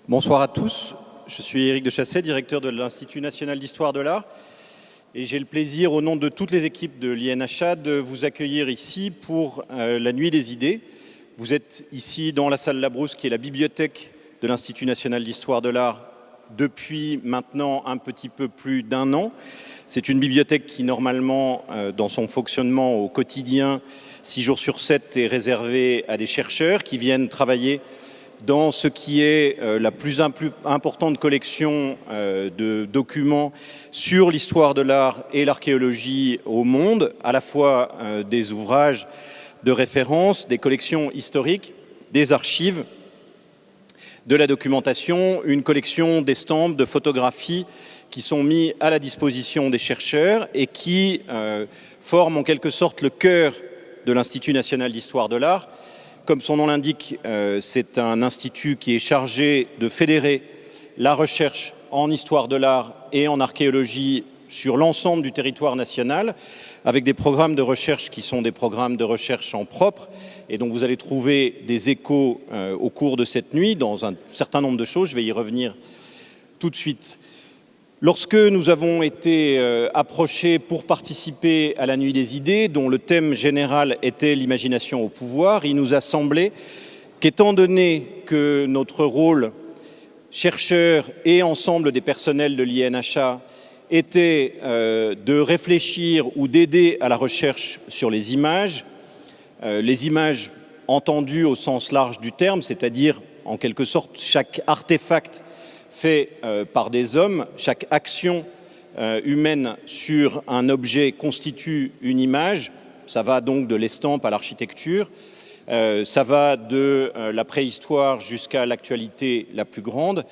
Bonsoir à tous, je suis Éric Dechassey, directeur de l'Institut national d'histoire de l'art et j'ai le plaisir au nom de toutes les équipes de l'INHA de vous accueillir ici pour la Nuit des idées. Vous êtes ici dans la salle Labrousse qui est la bibliothèque de l'Institut national d'histoire de l'art depuis maintenant un petit peu plus d'1 an. C'est une bibliothèque qui normalement dans son fonctionnement au quotidien 6 jours sur 7 est réservée à des chercheurs qui viennent travailler dans ce qui est la plus importante collection de documents sur l'histoire de l'art et l'archéologie au monde, à la fois des ouvrages de référence, des collections historiques, des archives, de la documentation, une collection d'estampes, de photographies qui sont mis à la disposition des chercheurs et qui forment en quelque sorte le cœur de l'Institut national d'histoire de l'art. Comme son nom l'indique, c'est un institut qui est chargé de fédérer la recherche en histoire de l'art et en archéologie sur l'ensemble du territoire national, avec des programmes de recherche qui sont des programmes de recherche en propre, et dont vous allez trouver des échos au cours de cette nuit dans un certain nombre de choses. Je vais y revenir tout de suite. Lorsque nous avons été approchés pour participer à la Nuit des idées, dont le thème général était l'imagination au pouvoir, il nous a semblé qu'étant donné que notre rôle chercheur et ensemble des personnels de l'INHA était de réfléchir ou d'aider à la recherche sur les images entendues au sens large du terme, c'est-à-dire en quelque sorte chaque artefact fait par des hommes, chaque action humaine sur un objet constitue une image. Ça va donc de l'estampe à l'architecture, ça va de la préhistoire jusqu'à l'actualité la plus grande.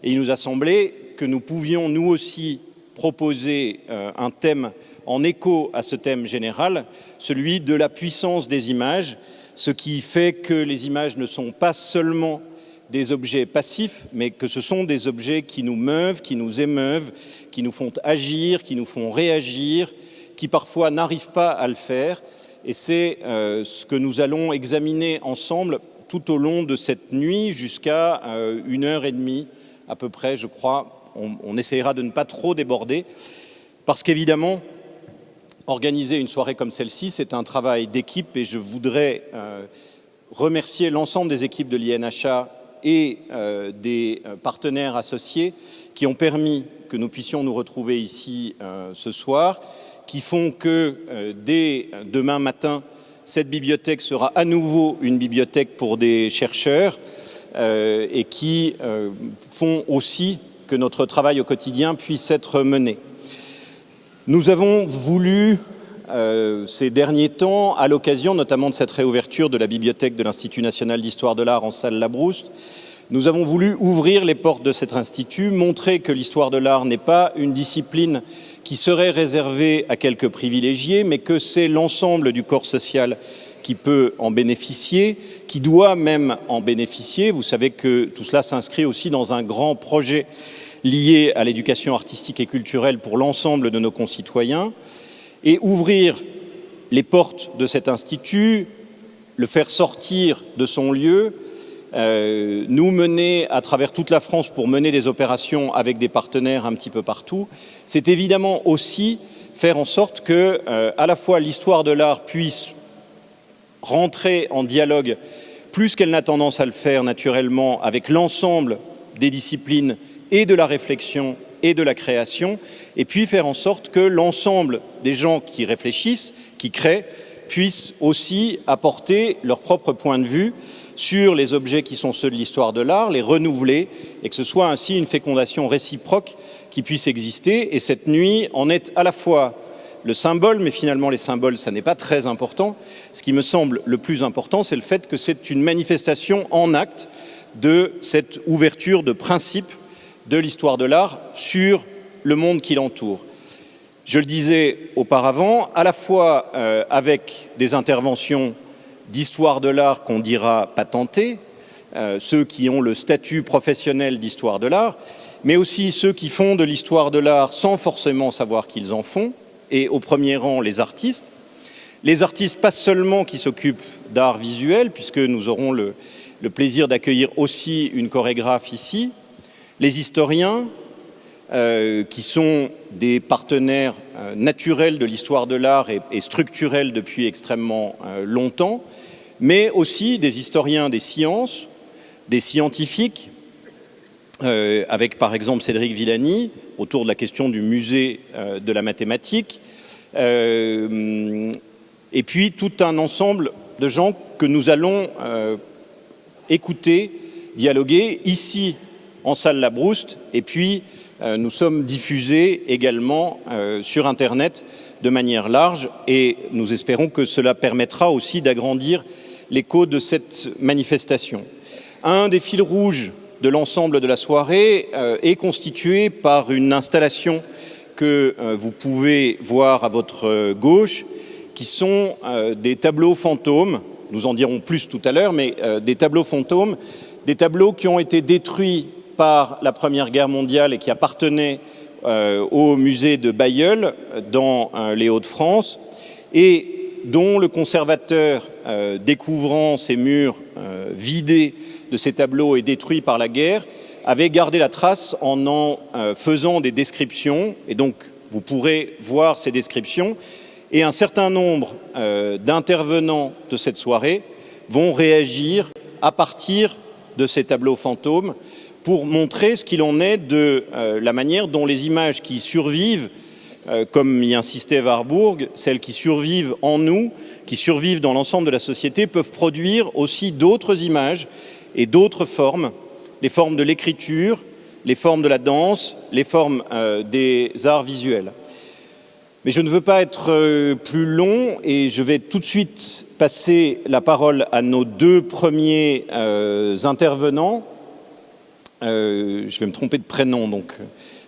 Et il nous a semblé que nous pouvions nous aussi proposer un thème en écho à ce thème général, celui de la puissance des images, ce qui fait que les images ne sont pas seulement des objets passifs, mais que ce sont des objets qui nous meuvent, qui nous émeuvent, qui nous font agir, qui nous font réagir, qui parfois n'arrivent pas à le faire. Et c'est ce que nous allons examiner ensemble tout au long de cette nuit jusqu'à 1h30 à peu près, je crois. On essaiera de ne pas trop déborder, parce qu'évidemment, organiser une soirée comme celle-ci, c'est un travail d'équipe et je voudrais remercier l'ensemble des équipes de l'INHA et des partenaires associés qui ont permis que nous puissions nous retrouver ici ce soir, qui font que dès demain matin, cette bibliothèque sera à nouveau une bibliothèque pour des chercheurs et qui font aussi que notre travail au quotidien puisse être mené. Nous avons voulu, ces derniers temps, à l'occasion notamment de cette réouverture de la bibliothèque de l'Institut national d'histoire de l'art en salle Labrousse, nous avons voulu ouvrir les portes de cet institut, montrer que l'histoire de l'art n'est pas une discipline qui serait réservée à quelques privilégiés, mais que c'est l'ensemble du corps social qui peut en bénéficier, qui doit même en bénéficier. Vous savez que tout cela s'inscrit aussi dans un grand projet lié à l'éducation artistique et culturelle pour l'ensemble de nos concitoyens. Et ouvrir les portes de cet institut, le faire sortir de son lieu, nous mener à travers toute la France pour mener des opérations avec des partenaires un petit peu partout, c'est évidemment aussi faire en sorte que à la fois l'histoire de l'art puisse rentrer en dialogue plus qu'elle n'a tendance à le faire naturellement avec l'ensemble des disciplines et de la réflexion et de la création, et puis faire en sorte que l'ensemble des gens qui réfléchissent, qui créent, puissent aussi apporter leur propre point de vue sur les objets qui sont ceux de l'histoire de l'art, les renouveler, et que ce soit ainsi une fécondation réciproque qui puisse exister. Et cette nuit en est à la fois le symbole, mais finalement les symboles, ça n'est pas très important. Ce qui me semble le plus important, c'est le fait que c'est une manifestation en acte de cette ouverture de principe de l'histoire de l'art sur le monde qui l'entoure. Je le disais auparavant, à la fois avec des interventions d'histoire de l'art qu'on dira patentées, ceux qui ont le statut professionnel d'histoire de l'art, mais aussi ceux qui font de l'histoire de l'art sans forcément savoir qu'ils en font, et au premier rang les artistes pas seulement qui s'occupent d'art visuel, puisque nous aurons le plaisir d'accueillir aussi une chorégraphe ici, les historiens, qui sont des partenaires naturels de l'histoire de l'art et structurels depuis extrêmement longtemps, mais aussi des historiens des sciences, des scientifiques, avec par exemple Cédric Villani, autour de la question du musée de la mathématique, et puis tout un ensemble de gens que nous allons écouter, dialoguer, ici en salle Labrouste, et puis nous sommes diffusés également sur Internet de manière large, et nous espérons que cela permettra aussi d'agrandir l'écho de cette manifestation. Un des fils rouges de l'ensemble de la soirée est constitué par une installation que vous pouvez voir à votre gauche, qui sont des tableaux fantômes, nous en dirons plus tout à l'heure, mais des tableaux fantômes, des tableaux qui ont été détruits par la Première Guerre mondiale et qui appartenaient au musée de Bailleul dans les Hauts-de-France, et dont le conservateur, découvrant ces murs vidés de ces tableaux et détruits par la guerre, avait gardé la trace en faisant des descriptions, et donc vous pourrez voir ces descriptions, et un certain nombre d'intervenants de cette soirée vont réagir à partir de ces tableaux fantômes pour montrer ce qu'il en est de la manière dont les images qui survivent, comme y insistait Warburg, celles qui survivent en nous, qui survivent dans l'ensemble de la société, peuvent produire aussi d'autres images et d'autres formes, les formes de l'écriture, les formes de la danse, les formes des arts visuels. Mais je ne veux pas être plus long et je vais tout de suite passer la parole à nos deux premiers intervenants. Je vais me tromper de prénom, donc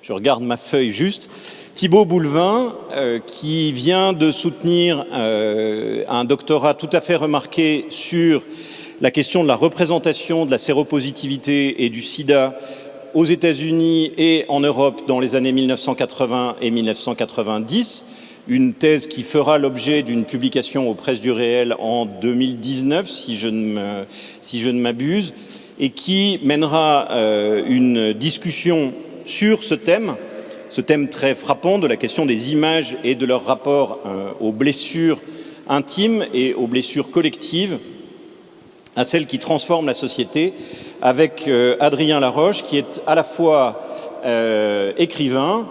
je regarde ma feuille juste. Thibaut Boulevin, qui vient de soutenir un doctorat tout à fait remarqué sur la question de la représentation de la séropositivité et du sida aux États-Unis et en Europe dans les années 1980 et 1990, une thèse qui fera l'objet d'une publication aux Presses du Réel en 2019, si je ne m'abuse, et qui mènera une discussion sur ce thème très frappant de la question des images et de leur rapport aux blessures intimes et aux blessures collectives, à celles qui transforment la société, avec Adrien Laroche, qui est à la fois écrivain,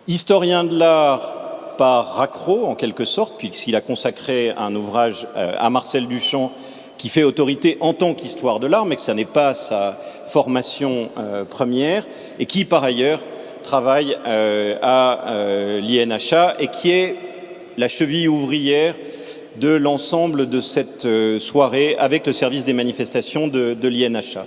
historien de l'art par raccro, en quelque sorte, puisqu'il a consacré un ouvrage à Marcel Duchamp, qui fait autorité en tant qu'histoire de l'art, mais que ça n'est pas sa formation première, et qui, par ailleurs, travaille à l'INHA et qui est la cheville ouvrière de l'ensemble de cette soirée avec le service des manifestations de l'INHA.